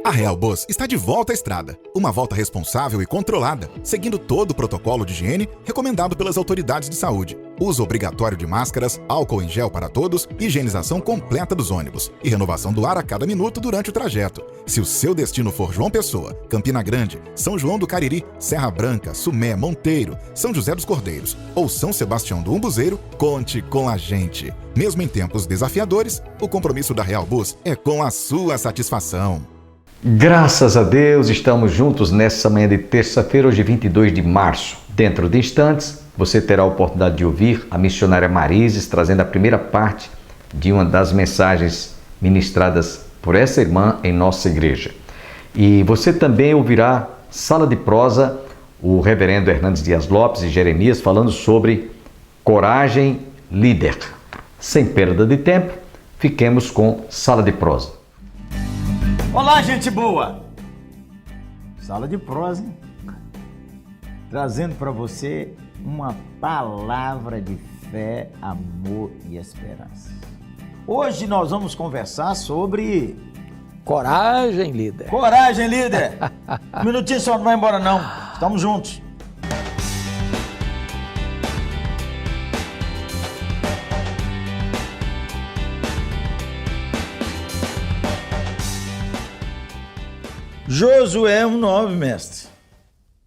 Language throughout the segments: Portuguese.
A Real Bus está de volta à estrada. Uma volta responsável e controlada, seguindo todo o protocolo de higiene recomendado pelas autoridades de saúde. Uso obrigatório de máscaras, álcool em gel para todos, higienização completa dos ônibus e renovação do ar a cada minuto durante o trajeto. Se o seu destino for João Pessoa, Campina Grande, São João do Cariri, Serra Branca, Sumé, Monteiro, São José dos Cordeiros ou São Sebastião do Umbuzeiro, conte com a gente. Mesmo em tempos desafiadores, o compromisso da Real Bus é com a sua satisfação. Graças a Deus, estamos juntos nessa manhã de terça-feira, hoje 22 de março. Dentro de instantes, você terá a oportunidade de ouvir a missionária Marises trazendo a primeira parte de uma das mensagens ministradas por essa irmã em nossa igreja. E você também ouvirá Sala de Prosa, o reverendo Hernandes Dias Lopes e Jeremias falando sobre coragem líder. Sem perda de tempo, fiquemos com Sala de Prosa. Olá, gente boa! Sala de Prosa, hein? Trazendo para você uma palavra de fé, amor e esperança. Hoje nós vamos conversar sobre... Coragem, líder. Coragem, líder! Um minutinho só, não vai embora não. Estamos juntos. Josué 1:9, mestre.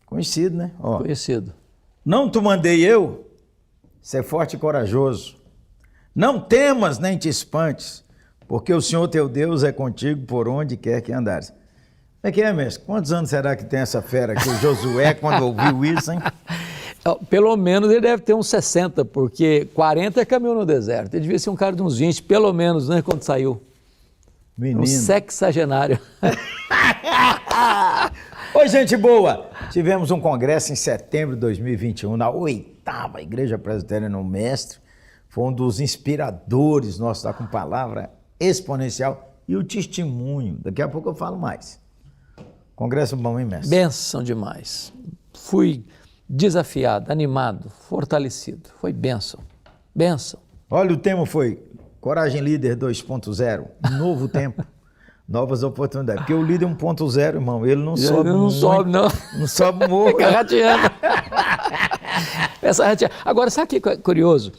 Conhecido, né? Ó. Conhecido. Não te mandei eu? Ser forte e corajoso. Não temas nem te espantes, porque o Senhor teu Deus é contigo por onde quer que andares. Como é que é, mestre? Quantos anos será que tem essa fera aqui, o Josué, quando ouviu isso, hein? Pelo menos ele deve ter uns 60, porque 40 caminhou no deserto. Ele devia ser um cara de uns 20, pelo menos, né, quando saiu. Menino. Um sexagenário. Oi, gente boa! Tivemos um congresso em setembro de 2021, na 8ª Igreja Presbiteriana no Mestre. Foi um dos inspiradores nossos, tá com palavra exponencial e o testemunho. Daqui a pouco eu falo mais. Congresso bom, hein, mestre? Bênção demais. Fui desafiado, animado, fortalecido. Foi bênção. Bênção. Olha, o tema foi Coragem Líder 2.0, novo tempo, novas oportunidades. Porque o líder 1.0, irmão, ele não sobe não muito, sobe, não. Não sobe morro. Fica rateando. Agora, sabe o que é curioso?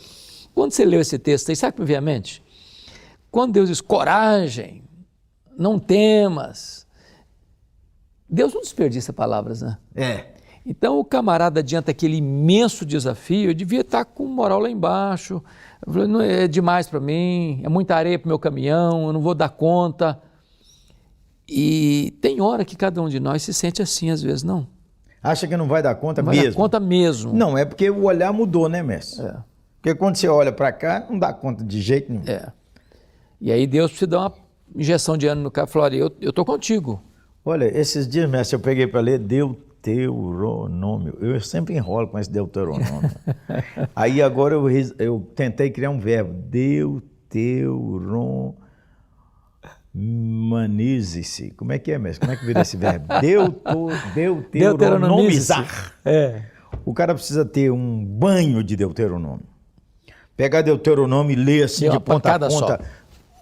Quando você leu esse texto aí, sabe o que me veio à mente? Quando Deus diz coragem, não temas, Deus não desperdiça palavras, né? É. Então o camarada adianta aquele imenso desafio, eu devia estar com moral lá embaixo, eu falei, não, é demais para mim, é muita areia para o meu caminhão, eu não vou dar conta. E tem hora que cada um de nós se sente assim, às vezes, não. Acha que não vai dar conta Não mesmo? vai dar conta mesmo. Não, é porque o olhar mudou, né, mestre? É. Porque quando você olha para cá, não dá conta de jeito nenhum. É. E aí Deus precisa dar uma injeção de ânimo no cara e falar, eu estou contigo. Olha, esses dias, mestre, eu peguei para ler Deuteronômio. Eu sempre enrolo com esse Deuteronômio. Aí agora eu tentei criar um verbo. Deuteronomize-se. Como é que é, mestre? Como é que vira esse verbo? Deuteronomizar. É. O cara precisa ter um banho de Deuteronômio. Pegar Deuteronômio e ler assim de ponta a ponta. Só.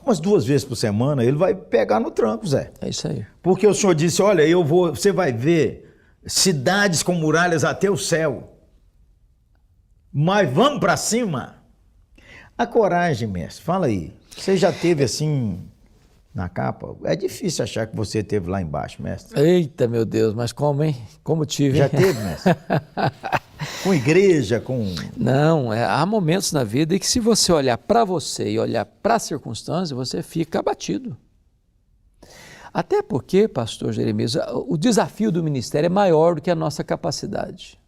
Umas 2 vezes por semana, ele vai pegar no tranco, Zé. É isso aí. Porque o Senhor disse, olha, você vai ver cidades com muralhas até o céu. Mas vamos para cima. A coragem, mestre, fala aí. Você já teve assim na capa? É difícil achar que você teve lá embaixo, mestre. Eita, meu Deus, mas como, hein? Como tive, hein? Já teve, mestre? Com igreja, com... Não, há momentos na vida em que se você olhar para você e olhar para a circunstância, você fica abatido. Até porque, pastor Jeremias, o desafio do ministério é maior do que a nossa capacidade.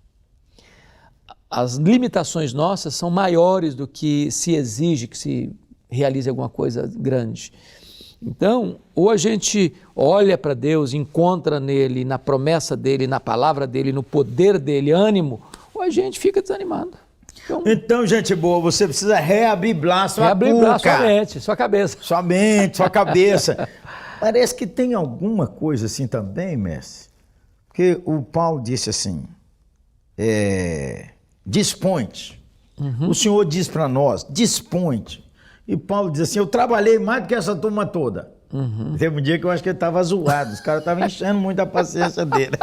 As limitações nossas são maiores do que se exige que se realize alguma coisa grande. Então, ou a gente olha para Deus, encontra nele, na promessa dele, na palavra dele, no poder dele, ânimo, ou a gente fica desanimado. Então, gente boa, você precisa reabrir sua cuca. Sua mente, sua cabeça. Sua mente, sua cabeça. Parece que tem alguma coisa assim também, mestre. Porque o Paulo disse assim, dispõe-te. O Senhor diz para nós, dispõe-te. E Paulo diz assim, eu trabalhei mais do que essa turma toda. Teve um dia que eu acho que ele estava zoado, os caras estavam enchendo muito a paciência dele.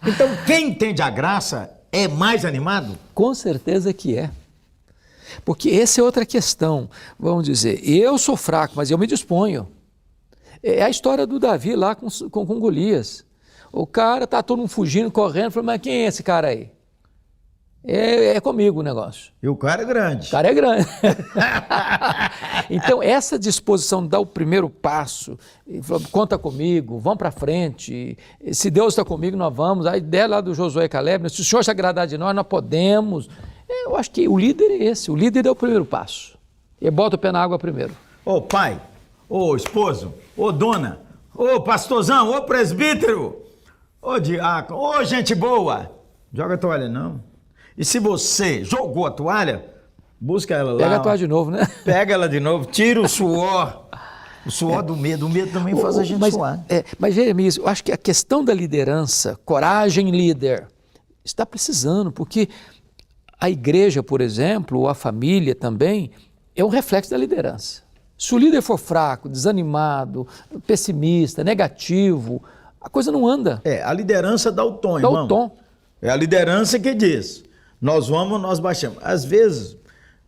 Então, quem entende a graça é mais animado? Com certeza que é. Porque essa é outra questão. Vamos dizer, eu sou fraco, mas eu me disponho. É a história do Davi lá com Golias. O cara tá todo mundo fugindo, correndo, falou, mas quem é esse cara aí? É comigo o negócio. E o cara é grande. O cara é grande. Então, essa disposição de dar o primeiro passo, conta comigo, vamos para frente, se Deus está comigo, nós vamos. A ideia lá do Josué e Caleb, se o Senhor se agradar de nós podemos. Eu acho que o líder é esse, o líder é o primeiro passo. Ele bota o pé na água primeiro. Ô pai, ô esposo, ô dona, ô pastorzão, ô presbítero, ô diácono, ô gente boa, joga a toalha não. E se você jogou a toalha, busca ela lá. Pega a toalha de novo, né? Pega ela de novo, tira o suor do medo. O medo também faz a gente suar. Mas Jeremias, eu acho que a questão da liderança, coragem líder, está precisando, porque a igreja, por exemplo, ou a família também, é um reflexo da liderança. Se o líder for fraco, desanimado, pessimista, negativo, a coisa não anda. A liderança dá o tom, dá irmão. O tom. É a liderança que diz, nós vamos, nós baixamos. Às vezes,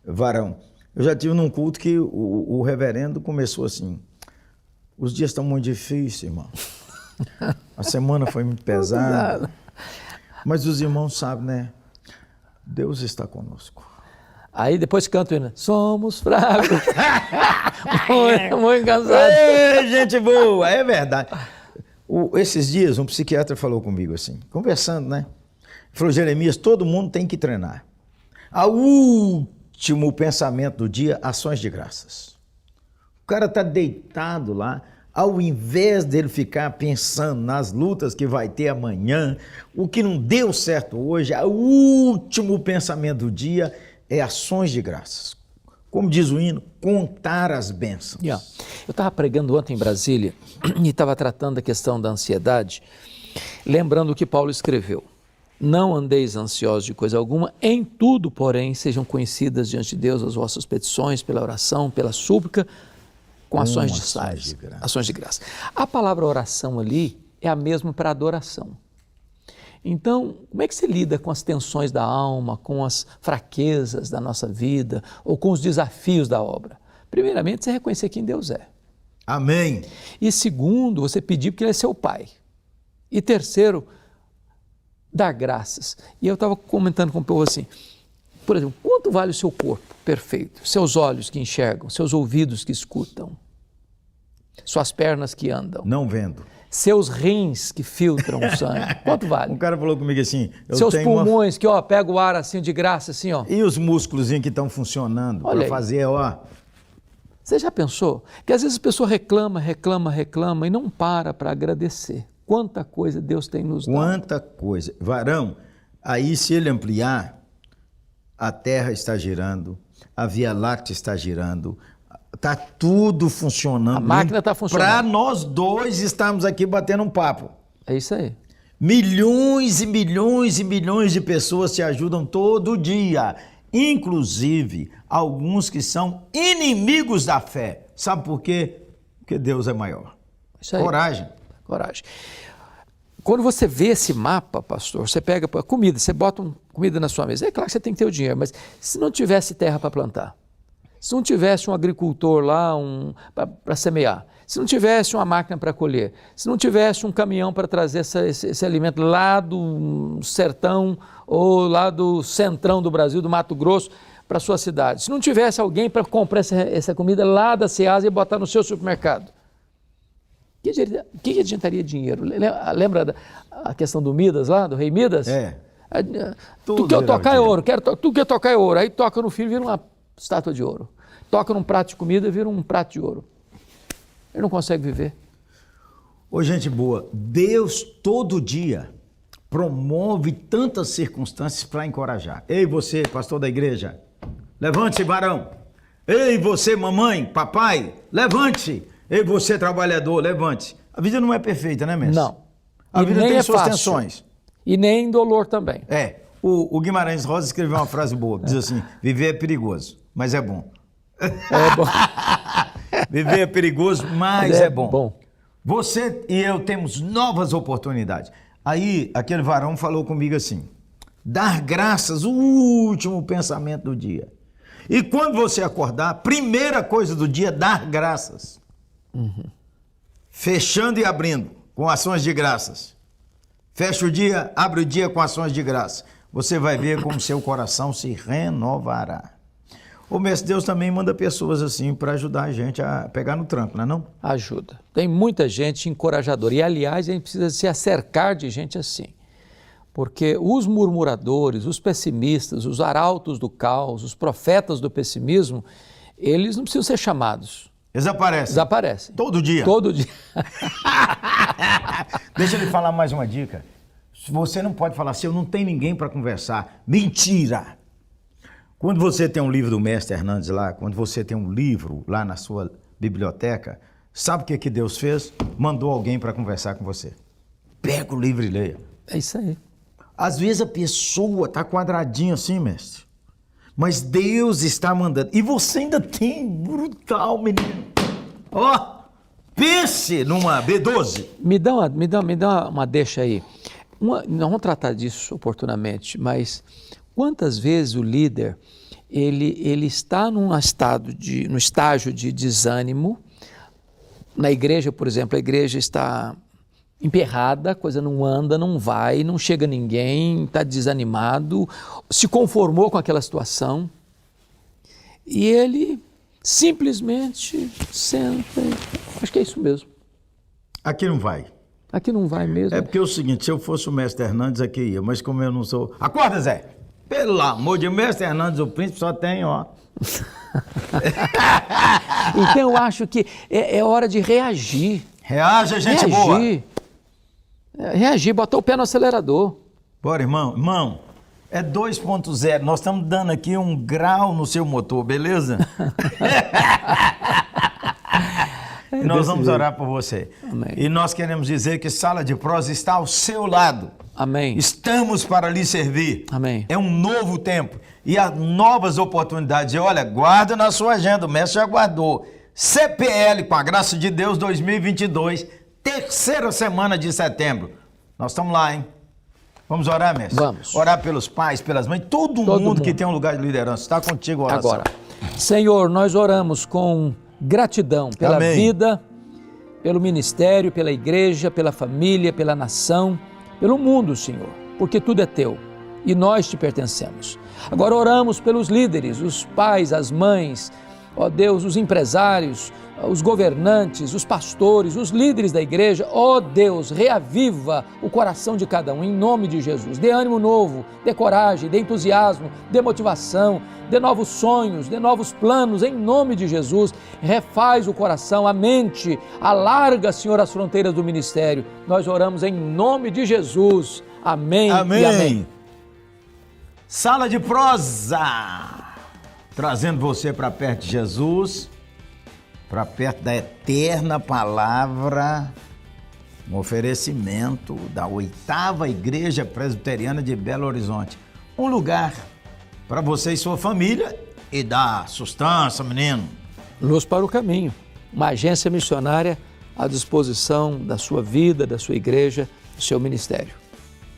varão, eu já tive num culto que o reverendo começou assim, os dias estão muito difíceis, irmão. A semana foi muito pesada. Mas os irmãos sabem, né? Deus está conosco. Aí depois canta o hino, somos fracos. Muito cansado. Ei, gente boa, é verdade. Esses dias um psiquiatra falou comigo assim, conversando, né? Falou, Jeremias, todo mundo tem que treinar. O último pensamento do dia, ações de graças. O cara está deitado lá, ao invés dele ficar pensando nas lutas que vai ter amanhã, o que não deu certo hoje, o último pensamento do dia é ações de graças. Como diz o hino, contar as bênçãos. Eu estava pregando ontem em Brasília e estava tratando da questão da ansiedade, lembrando o que Paulo escreveu. Não andeis ansiosos de coisa alguma, em tudo, porém, sejam conhecidas diante de Deus as vossas petições, pela oração, pela súplica, com ações de graça. A palavra oração ali é a mesma para adoração. Então, como é que você lida com as tensões da alma, com as fraquezas da nossa vida, ou com os desafios da obra? Primeiramente, você reconhecer quem Deus é. Amém. E segundo, você pedir porque Ele é seu Pai. E terceiro, dar graças. E eu estava comentando com o povo assim, por exemplo, quanto vale o seu corpo perfeito? Seus olhos que enxergam, seus ouvidos que escutam, suas pernas que andam. Não vendo. Seus rins que filtram o sangue. Quanto vale? Um cara falou comigo assim... Seus pulmões que, pega o ar assim de graça, assim, E os músculos que estão funcionando para fazer, Você já pensou? Que às vezes a pessoa reclama e não para agradecer. Quanta coisa Deus tem nos dado. Quanta coisa. Varão, aí se ele ampliar, a Terra está girando, a Via Láctea está girando, está tudo funcionando. A máquina está funcionando. Para nós dois estarmos aqui batendo um papo. É isso aí. Milhões e milhões e milhões de pessoas te ajudam todo dia. Inclusive, alguns que são inimigos da fé. Sabe por quê? Porque Deus é maior. Isso aí. Coragem. Quando você vê esse mapa, pastor, você pega a comida, você bota comida na sua mesa. É claro que você tem que ter o dinheiro, mas se não tivesse terra para plantar, se não tivesse um agricultor lá para semear, se não tivesse uma máquina para colher, se não tivesse um caminhão para trazer esse alimento lá do sertão ou lá do centrão do Brasil, do Mato Grosso, para a sua cidade, se não tivesse alguém para comprar essa comida lá da Ceasa e botar no seu supermercado, o que adiantaria dinheiro? Lembra a questão do Midas lá, do rei Midas? Tu quer tocar é ouro, tu quer tocar é ouro. Aí toca no filho, vira uma estátua de ouro. Toca num prato de comida, vira um prato de ouro. Ele não consegue viver. Ô, gente boa, Deus todo dia promove tantas circunstâncias para encorajar. Ei, você, pastor da igreja, levante-se, varão. Ei, você, mamãe, papai, levante-se. Ei, você, trabalhador, levante-se. A vida não é perfeita, né, mestre? Não. A vida tem suas tensões. E nem dolor também. O Guimarães Rosa escreveu uma frase boa, diz assim, viver é perigoso, mas é bom. É bom. Viver é perigoso, mas é bom. Bom. Você e eu temos novas oportunidades. Aí, aquele varão falou comigo assim: dar graças, o último pensamento do dia. E quando você acordar, primeira coisa do dia, dar graças. Fechando e abrindo com ações de graças. Fecha o dia, abre o dia com ações de graça. Você vai ver como seu coração se renovará. O Mestre Deus também manda pessoas assim para ajudar a gente a pegar no tranco, não é não? Ajuda. Tem muita gente encorajadora. E, aliás, a gente precisa se acercar de gente assim. Porque os murmuradores, os pessimistas, os arautos do caos, os profetas do pessimismo, eles não precisam ser chamados. Desaparece. Desaparecem. Todo dia. Todo dia. Deixa eu lhe falar mais uma dica. Você não pode falar assim, eu não tenho ninguém para conversar. Mentira! Quando você tem um livro do Mestre Hernandes lá, quando você tem um livro lá na sua biblioteca, sabe o que Deus fez? Mandou alguém para conversar com você. Pega o livro e leia. É isso aí. Às vezes a pessoa está quadradinha assim, mestre. Mas Deus está mandando. E você ainda tem brutal, menino. Ó, pense numa B12. Me dá uma deixa aí. Nós vamos tratar disso oportunamente, mas quantas vezes o líder ele está no estágio de desânimo? Na igreja, por exemplo, a igreja está emperrada, a coisa não anda, não vai, não chega ninguém, está desanimado, se conformou com aquela situação e ele simplesmente senta. Acho que é isso mesmo. Aqui não vai. Aqui não vai mesmo. É porque é o seguinte, se eu fosse o Mestre Hernandes, aqui ia, mas como eu não sou... Acorda, Zé! Pelo amor de Deus, Mestre Hernandes, o príncipe só tem, ó. Então eu acho que é hora de reagir. Reaja, gente boa! Reagir, botar o pé no acelerador. Bora, irmão. Irmão, é 2.0. Nós estamos dando aqui 1 grau no seu motor, beleza? E nós vamos orar por você. Amém. E nós queremos dizer que Sala de Prosa está ao seu lado. Amém. Estamos para lhe servir. Amém. É um novo tempo. E há novas oportunidades. E olha, guarda na sua agenda. O mestre já guardou. CPL, com a graça de Deus, 2022. Terceira semana de setembro. Nós estamos lá, hein? Vamos orar, mestre? Vamos. Orar pelos pais, pelas mães, todo mundo que tem um lugar de liderança. Está contigo a oração. Agora, Senhor, nós oramos com gratidão pela Amém. vida, pelo ministério, pela igreja, pela família, pela nação, pelo mundo, Senhor, porque tudo é teu e nós te pertencemos. Agora oramos pelos líderes, os pais, as mães, ó Deus, os empresários, os governantes, os pastores, os líderes da igreja. Ó Deus, reaviva o coração de cada um, em nome de Jesus. Dê ânimo novo, dê coragem, dê entusiasmo, dê motivação, dê novos sonhos, dê novos planos, em nome de Jesus. Refaz o coração, a mente, alarga, Senhor, as fronteiras do ministério. Nós oramos em nome de Jesus. Amém. Amém. E amém. Sala de Prosa, trazendo você para perto de Jesus, para perto da eterna palavra, um oferecimento da 8ª Igreja Presbiteriana de Belo Horizonte. Um lugar para você e sua família e dar sustância, menino. Luz para o caminho, uma agência missionária à disposição da sua vida, da sua igreja, do seu ministério.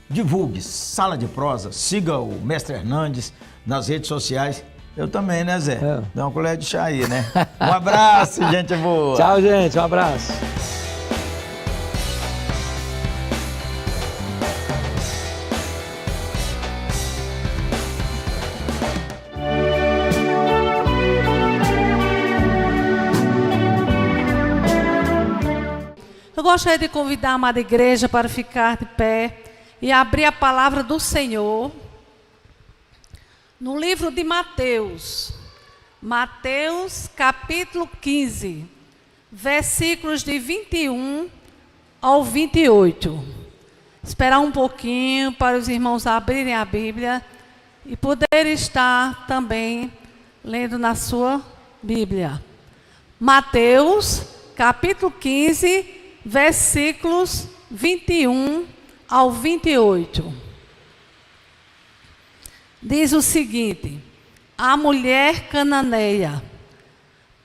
Divulgue Sala de Prosa, siga o Mestre Hernandes nas redes sociais. Eu também, né, Zé? É. Dá uma colher de chá aí, né? Um abraço, gente boa. Tchau, gente. Um abraço. Eu gostaria de convidar a amada igreja para ficar de pé e abrir a palavra do Senhor no livro de Mateus. Mateus, capítulo 15, versículos de 21 ao 28. Esperar um pouquinho para os irmãos abrirem a Bíblia e poder estar também lendo na sua Bíblia. Mateus, capítulo 15, versículos 21 ao 28. Diz o seguinte: a mulher cananeia.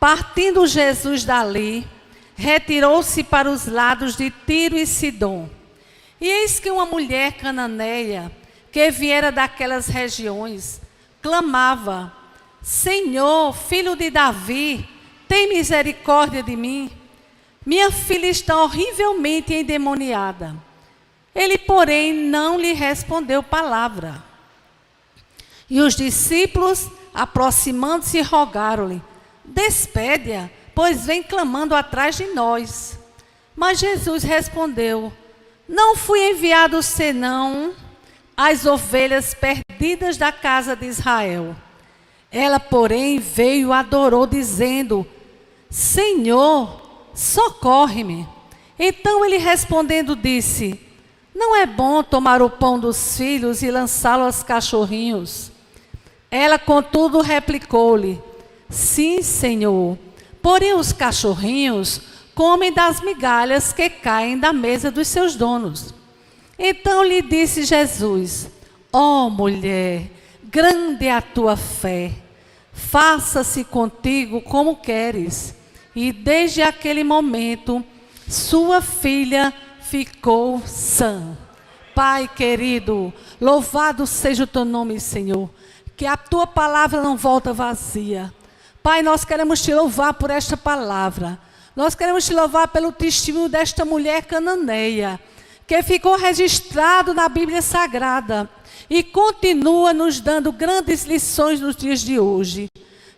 Partindo Jesus dali, retirou-se para os lados de Tiro e Sidom. E eis que uma mulher cananeia, que viera daquelas regiões, clamava: Senhor, filho de Davi, tem misericórdia de mim. Minha filha está horrivelmente endemoniada. Ele, porém, não lhe respondeu palavra. E os discípulos, aproximando-se, rogaram-lhe: Despede-a, pois vem clamando atrás de nós. Mas Jesus respondeu: Não fui enviado senão às ovelhas perdidas da casa de Israel. Ela, porém, veio e adorou, dizendo: Senhor, socorre-me. Então ele respondendo disse: Não é bom tomar o pão dos filhos e lançá-lo aos cachorrinhos. Ela, contudo, replicou-lhe: Sim, Senhor, porém os cachorrinhos comem das migalhas que caem da mesa dos seus donos. Então lhe disse Jesus: Ó mulher, grande é a tua fé, faça-se contigo como queres. E desde aquele momento, sua filha ficou sã. Pai querido, louvado seja o teu nome, Senhor, que a tua palavra não volta vazia. Pai, nós queremos te louvar por esta palavra. Nós queremos te louvar pelo testemunho desta mulher cananeia, que ficou registrado na Bíblia Sagrada e continua nos dando grandes lições nos dias de hoje.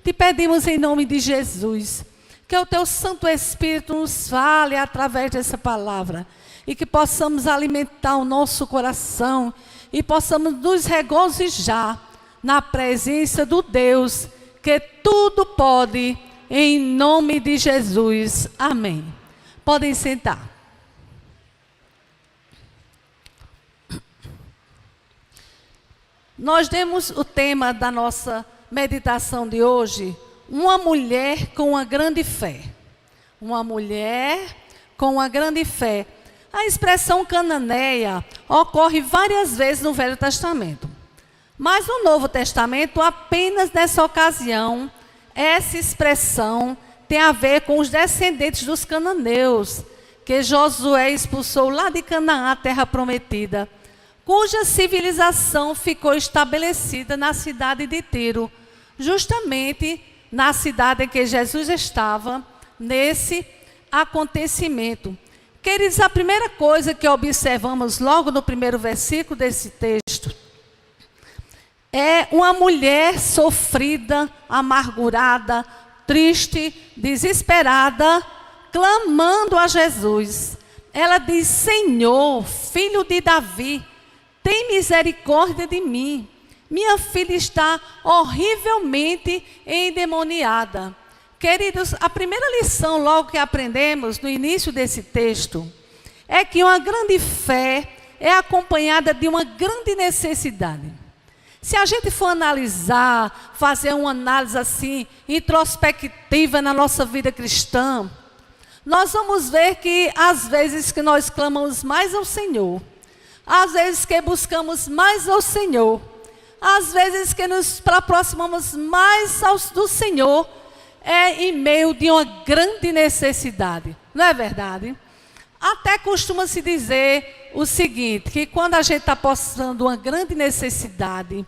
Te pedimos em nome de Jesus, que o teu Santo Espírito nos fale através dessa palavra e que possamos alimentar o nosso coração e possamos nos regozijar na presença do Deus que tudo pode, em nome de Jesus. Amém. Podem sentar. Nós demos o tema da nossa meditação de hoje: uma mulher com uma grande fé. Uma mulher com uma grande fé. A expressão cananeia ocorre várias vezes no Velho Testamento. Mas no Novo Testamento, apenas nessa ocasião, essa expressão tem a ver com os descendentes dos cananeus, que Josué expulsou lá de Canaã, a terra prometida, cuja civilização ficou estabelecida na cidade de Tiro, justamente na cidade em que Jesus estava, nesse acontecimento. Queridos, a primeira coisa que observamos logo no primeiro versículo desse texto é uma mulher sofrida, amargurada, triste, desesperada, clamando a Jesus. Ela diz: Senhor, filho de Davi, tem misericórdia de mim. Minha filha está horrivelmente endemoniada. Queridos, a primeira lição logo que aprendemos no início desse texto é que uma grande fé é acompanhada de uma grande necessidade. Se a gente for analisar, fazer uma análise assim, introspectiva na nossa vida cristã, nós vamos ver que às vezes que nós clamamos mais ao Senhor, às vezes que buscamos mais ao Senhor, às vezes que nos aproximamos mais do Senhor, é em meio de uma grande necessidade. Não é verdade? Até costuma-se dizer o seguinte, que quando a gente está passando uma grande necessidade,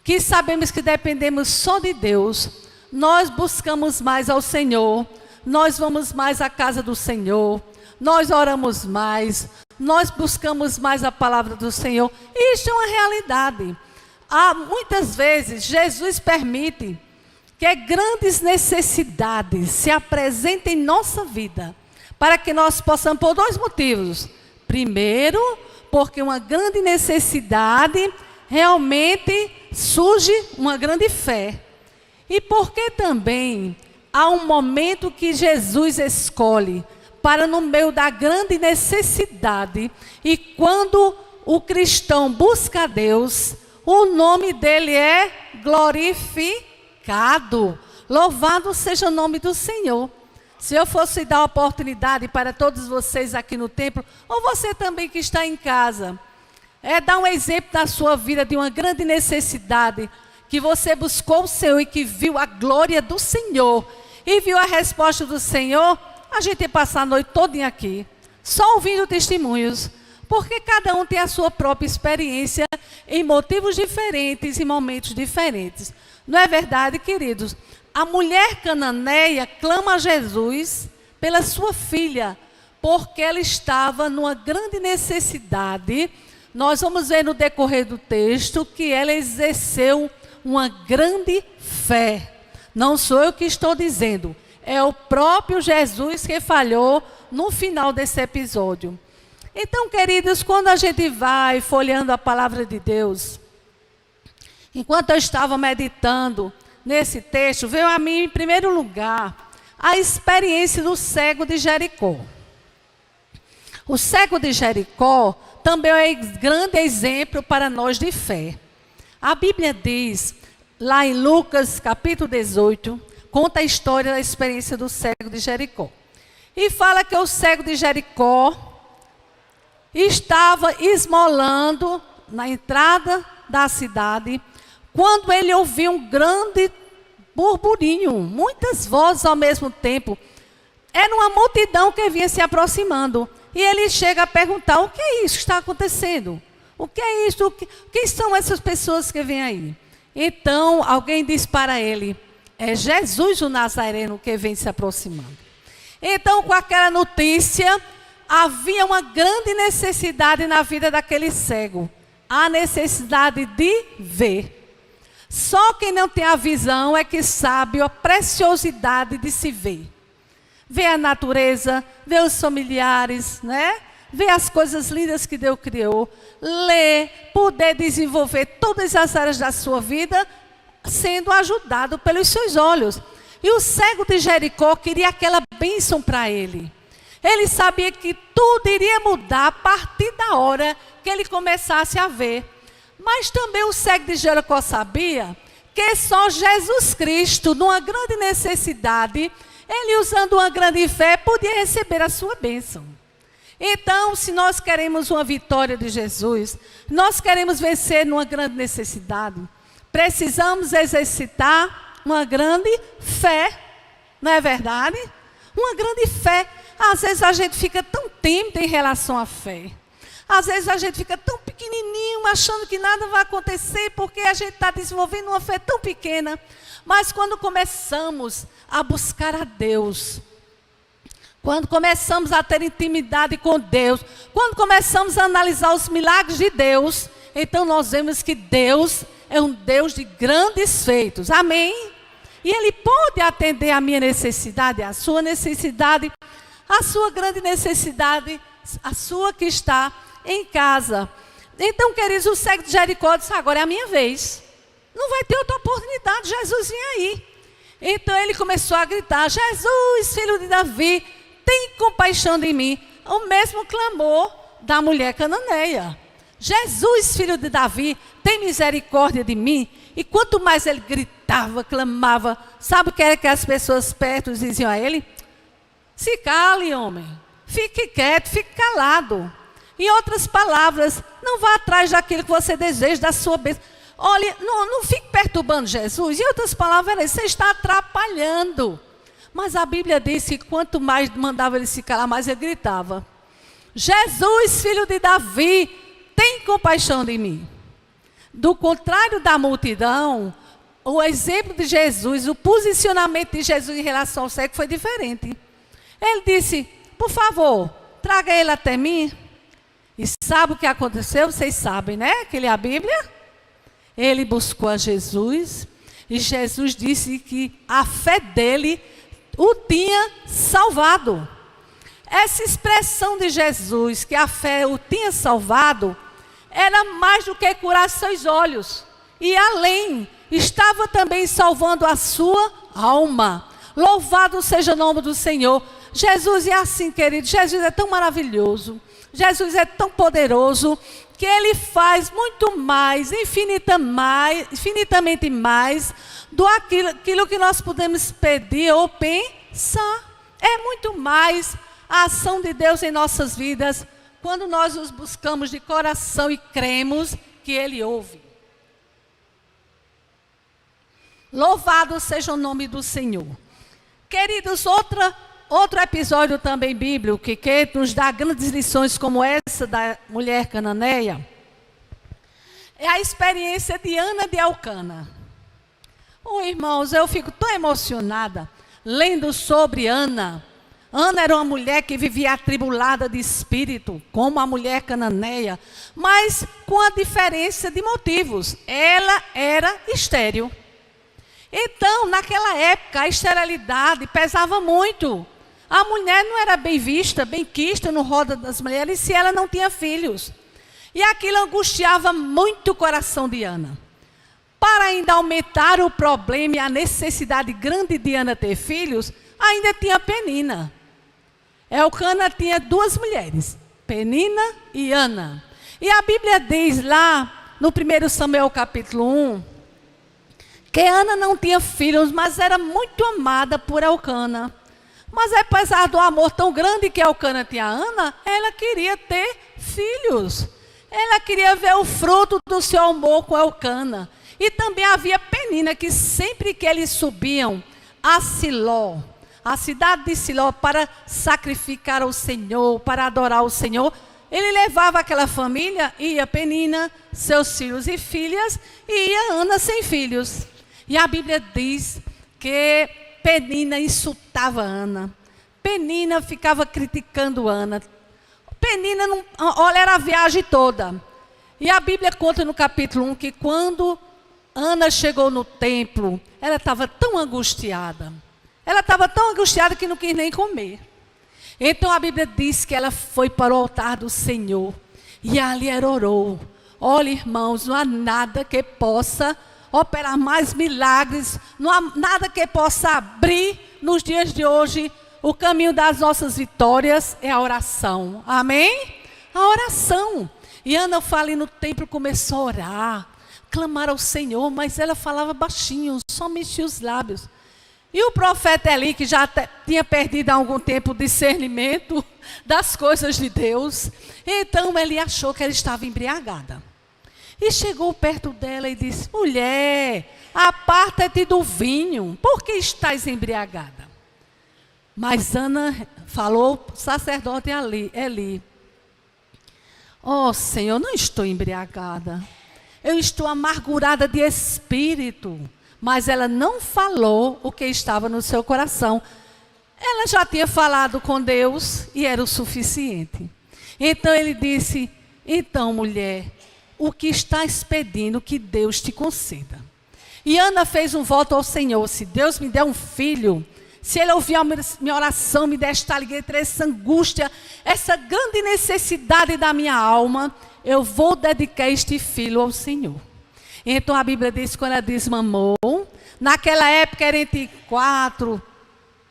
que sabemos que dependemos só de Deus, nós buscamos mais ao Senhor, nós vamos mais à casa do Senhor, nós oramos mais, nós buscamos mais a palavra do Senhor. Isso é uma realidade. Muitas vezes Jesus permite que grandes necessidades se apresentem em nossa vida, para que nós possamos, por dois motivos. Primeiro, porque uma grande necessidade realmente surge uma grande fé. E porque também há um momento que Jesus escolhe para no meio da grande necessidade, e quando o cristão busca a Deus, o nome dele é glorificado. Louvado seja o nome do Senhor. Se eu fosse dar oportunidade para todos vocês aqui no templo, ou você também que está em casa, dar um exemplo da sua vida de uma grande necessidade, que você buscou o Senhor e que viu a glória do Senhor, e viu a resposta do Senhor, a gente ia passar a noite todinha aqui, só ouvindo testemunhos, porque cada um tem a sua própria experiência em motivos diferentes e momentos diferentes. Não é verdade, queridos? A mulher cananeia clama a Jesus pela sua filha, porque ela estava numa grande necessidade. Nós vamos ver no decorrer do texto que ela exerceu uma grande fé. Não sou eu que estou dizendo, é o próprio Jesus que falhou no final desse episódio. Então, queridos, quando a gente vai folheando a palavra de Deus, enquanto eu estava meditando nesse texto, veio a mim, em primeiro lugar, a experiência do cego de Jericó. O cego de Jericó também é um grande exemplo para nós de fé. A Bíblia diz, lá em Lucas capítulo 18, conta a história da experiência do cego de Jericó. E fala que o cego de Jericó estava esmolando na entrada da cidade, quando ele ouviu um grande burburinho, muitas vozes ao mesmo tempo. Era uma multidão que vinha se aproximando. E ele chega a perguntar, o que é isso que está acontecendo? O que é isso? Quem são essas pessoas que vêm aí? Então, alguém diz para ele, é Jesus o Nazareno que vem se aproximando. Então, com aquela notícia, havia uma grande necessidade na vida daquele cego. A necessidade de ver. Só quem não tem a visão é que sabe a preciosidade de se ver. Ver a natureza, ver os familiares, né? Ver as coisas lindas que Deus criou. Ler, poder desenvolver todas as áreas da sua vida, sendo ajudado pelos seus olhos. E o cego de Jericó queria aquela bênção para ele. Ele sabia que tudo iria mudar a partir da hora que ele começasse a ver. Mas também o cego de Jericó sabia que só Jesus Cristo, numa grande necessidade, ele usando uma grande fé, podia receber a sua bênção. Então, se nós queremos uma vitória de Jesus, nós queremos vencer numa grande necessidade, precisamos exercitar uma grande fé. Não é verdade? Uma grande fé. Às vezes a gente fica tão tímido em relação à fé. Às vezes a gente fica tão pequenininho, achando que nada vai acontecer, porque a gente está desenvolvendo uma fé tão pequena. Mas quando começamos a buscar a Deus, quando começamos a ter intimidade com Deus, quando começamos a analisar os milagres de Deus, então nós vemos que Deus é um Deus de grandes feitos. Amém? E Ele pode atender a minha necessidade, a sua grande necessidade, a sua que está em casa. Então, queridos, o cego de Jericó disse, agora é a minha vez. Não vai ter outra oportunidade, Jesus vem aí. Então ele começou a gritar, Jesus, filho de Davi, tem compaixão de mim. O mesmo clamor da mulher cananeia. Jesus, filho de Davi, tem misericórdia de mim. E quanto mais ele gritava, clamava, sabe o que era que as pessoas perto diziam a ele? Se cale, homem. Fique quieto, fique calado. Em outras palavras, não vá atrás daquilo que você deseja, da sua bênção. Olha, não fique perturbando Jesus. Em outras palavras, você está atrapalhando. Mas a Bíblia diz que quanto mais mandava ele se calar, mais ele gritava. Jesus, filho de Davi, tem compaixão de mim. Do contrário da multidão, o exemplo de Jesus, o posicionamento de Jesus em relação ao cego foi diferente. Ele disse, por favor, traga ele até mim. E sabe o que aconteceu? Vocês sabem, né? Que lê a Bíblia. Ele buscou a Jesus e Jesus disse que a fé dele o tinha salvado. Essa expressão de Jesus, que a fé o tinha salvado, era mais do que curar seus olhos. E além, estava também salvando a sua alma. Louvado seja o nome do Senhor. Jesus é assim, querido. Jesus é tão maravilhoso. Jesus é tão poderoso que Ele faz muito mais, infinitamente mais do aquilo que nós podemos pedir ou pensar. É muito mais a ação de Deus em nossas vidas quando nós os buscamos de coração e cremos que Ele ouve. Louvado seja o nome do Senhor. Queridos, outro episódio também bíblico que nos dá grandes lições como essa da mulher cananeia é a experiência de Ana de Elcana. Irmãos, eu fico tão emocionada lendo sobre Ana. Ana era uma mulher que vivia atribulada de espírito, como a mulher cananeia, mas com a diferença de motivos. Ela era estéril. Então, naquela época, a esterilidade pesava muito. A mulher não era bem vista, bem quista no roda das mulheres, se ela não tinha filhos. E aquilo angustiava muito o coração de Ana. Para ainda aumentar o problema e a necessidade grande de Ana ter filhos, ainda tinha Penina. Elcana tinha 2 mulheres, Penina e Ana. E a Bíblia diz lá, no 1 Samuel capítulo 1, que Ana não tinha filhos, mas era muito amada por Elcana. Mas apesar do amor tão grande que Elcana tinha a Ana, ela queria ter filhos. Ela queria ver o fruto do seu amor com Elcana. E também havia Penina, que sempre que eles subiam a Siló, a cidade de Siló, para sacrificar ao Senhor, para adorar o Senhor, ele levava aquela família, ia Penina, seus filhos e filhas, e ia Ana sem filhos. E a Bíblia diz que Penina insultava Ana. Penina ficava criticando Ana. Penina, olha, era a viagem toda. E a Bíblia conta no capítulo 1 que quando Ana chegou no templo, ela estava tão angustiada. Ela estava tão angustiada que não quis nem comer. Então a Bíblia diz que ela foi para o altar do Senhor. E ali ela orou. Olha, irmãos, não há nada que possa operar mais milagres. Não há nada que possa abrir nos dias de hoje. O caminho das nossas vitórias é a oração. Amém? A oração. E Ana foi ali no templo, começou a orar, clamar ao Senhor, mas ela falava baixinho, só mexia os lábios. E o profeta Eli, que já tinha perdido há algum tempo o discernimento das coisas de Deus, então ele achou que ela estava embriagada. E chegou perto dela e disse: mulher, aparta-te do vinho, por que estás embriagada? Mas Ana falou, sacerdote Eli: Senhor, não estou embriagada, eu estou amargurada de espírito. Mas ela não falou o que estava no seu coração. Ela já tinha falado com Deus e era o suficiente. Então ele disse: então, mulher, o que estás pedindo que Deus te conceda? E Ana fez um voto ao Senhor: se Deus me der um filho, se Ele ouvir a minha oração, me der esta alegria, essa angústia, essa grande necessidade da minha alma, eu vou dedicar este filho ao Senhor. Então a Bíblia diz que quando ela desmamou, naquela época era entre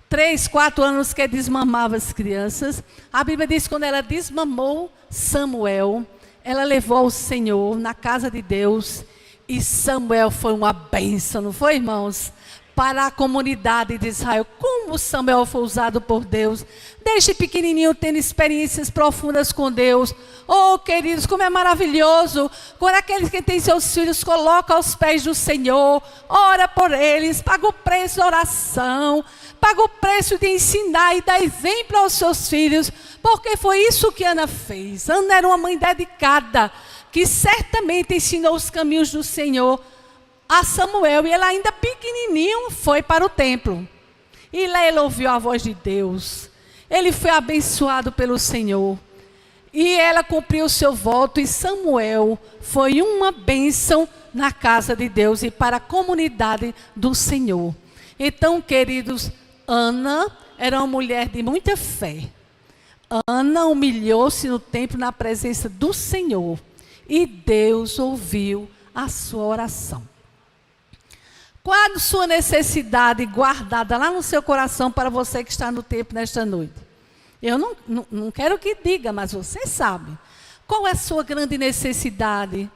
3, 4 anos que desmamava as crianças. A Bíblia diz que quando ela desmamou Samuel, ela levou ao Senhor na casa de Deus. E Samuel foi uma bênção, não foi, irmãos? Para a comunidade de Israel. Como Samuel foi usado por Deus, desde pequenininho tendo experiências profundas com Deus. Oh, queridos, como é maravilhoso quando aqueles que têm seus filhos colocam aos pés do Senhor, ora por eles, paga o preço da oração, paga o preço de ensinar e dar exemplo aos seus filhos, porque foi isso que Ana fez. Ana era uma mãe dedicada, que certamente ensinou os caminhos do Senhor a Samuel, e ela ainda pequenininho foi para o templo. E lá ele ouviu a voz de Deus. Ele foi abençoado pelo Senhor. E ela cumpriu o seu voto, e Samuel foi uma bênção na casa de Deus e para a comunidade do Senhor. Então, queridos, Ana era uma mulher de muita fé. Ana humilhou-se no templo na presença do Senhor. E Deus ouviu a sua oração. Qual a sua necessidade guardada lá no seu coração para você que está no templo nesta noite? Eu não quero que diga, mas você sabe. Qual é a sua grande necessidade?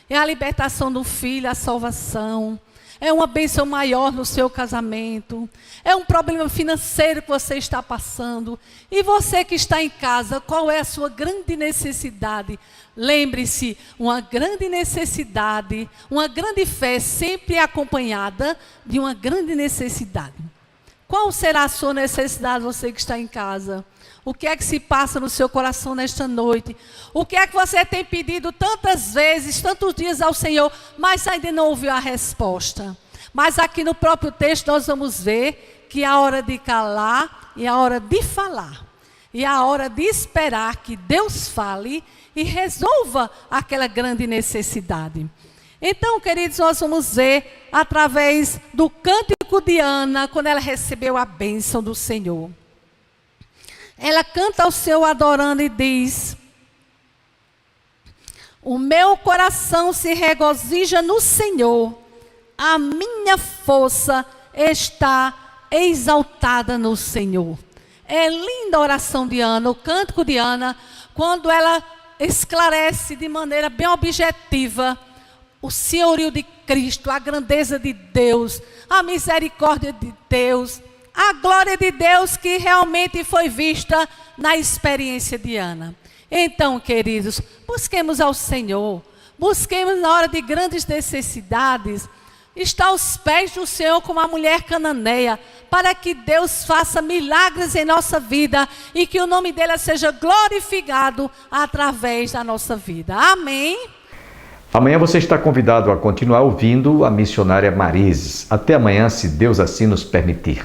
É a libertação do filho, a salvação. É uma bênção maior no seu casamento. É um problema financeiro que você está passando. E você que está em casa, qual é a sua grande necessidade? Lembre-se, uma grande necessidade, uma grande fé sempre é acompanhada de uma grande necessidade. Qual será a sua necessidade, você que está em casa? O que é que se passa no seu coração nesta noite? O que é que você tem pedido tantas vezes, tantos dias ao Senhor, mas ainda não ouviu a resposta? Mas aqui no próprio texto nós vamos ver que é a hora de calar e a hora de falar. E a hora de esperar que Deus fale e resolva aquela grande necessidade. Então, queridos, nós vamos ver através do cântico de Ana, quando ela recebeu a bênção do Senhor. Ela canta ao Senhor adorando e diz: o meu coração se regozija no Senhor, a minha força está exaltada no Senhor. É linda a oração de Ana, o cântico de Ana, quando ela esclarece de maneira bem objetiva o senhorio de Cristo, a grandeza de Deus, a misericórdia de Deus, a glória de Deus que realmente foi vista na experiência de Ana. Então, queridos, busquemos ao Senhor, busquemos na hora de grandes necessidades, está aos pés do Senhor como a mulher cananeia, para que Deus faça milagres em nossa vida e que o nome dele seja glorificado através da nossa vida. Amém? Amanhã você está convidado a continuar ouvindo a missionária Marizes. Até amanhã, se Deus assim nos permitir.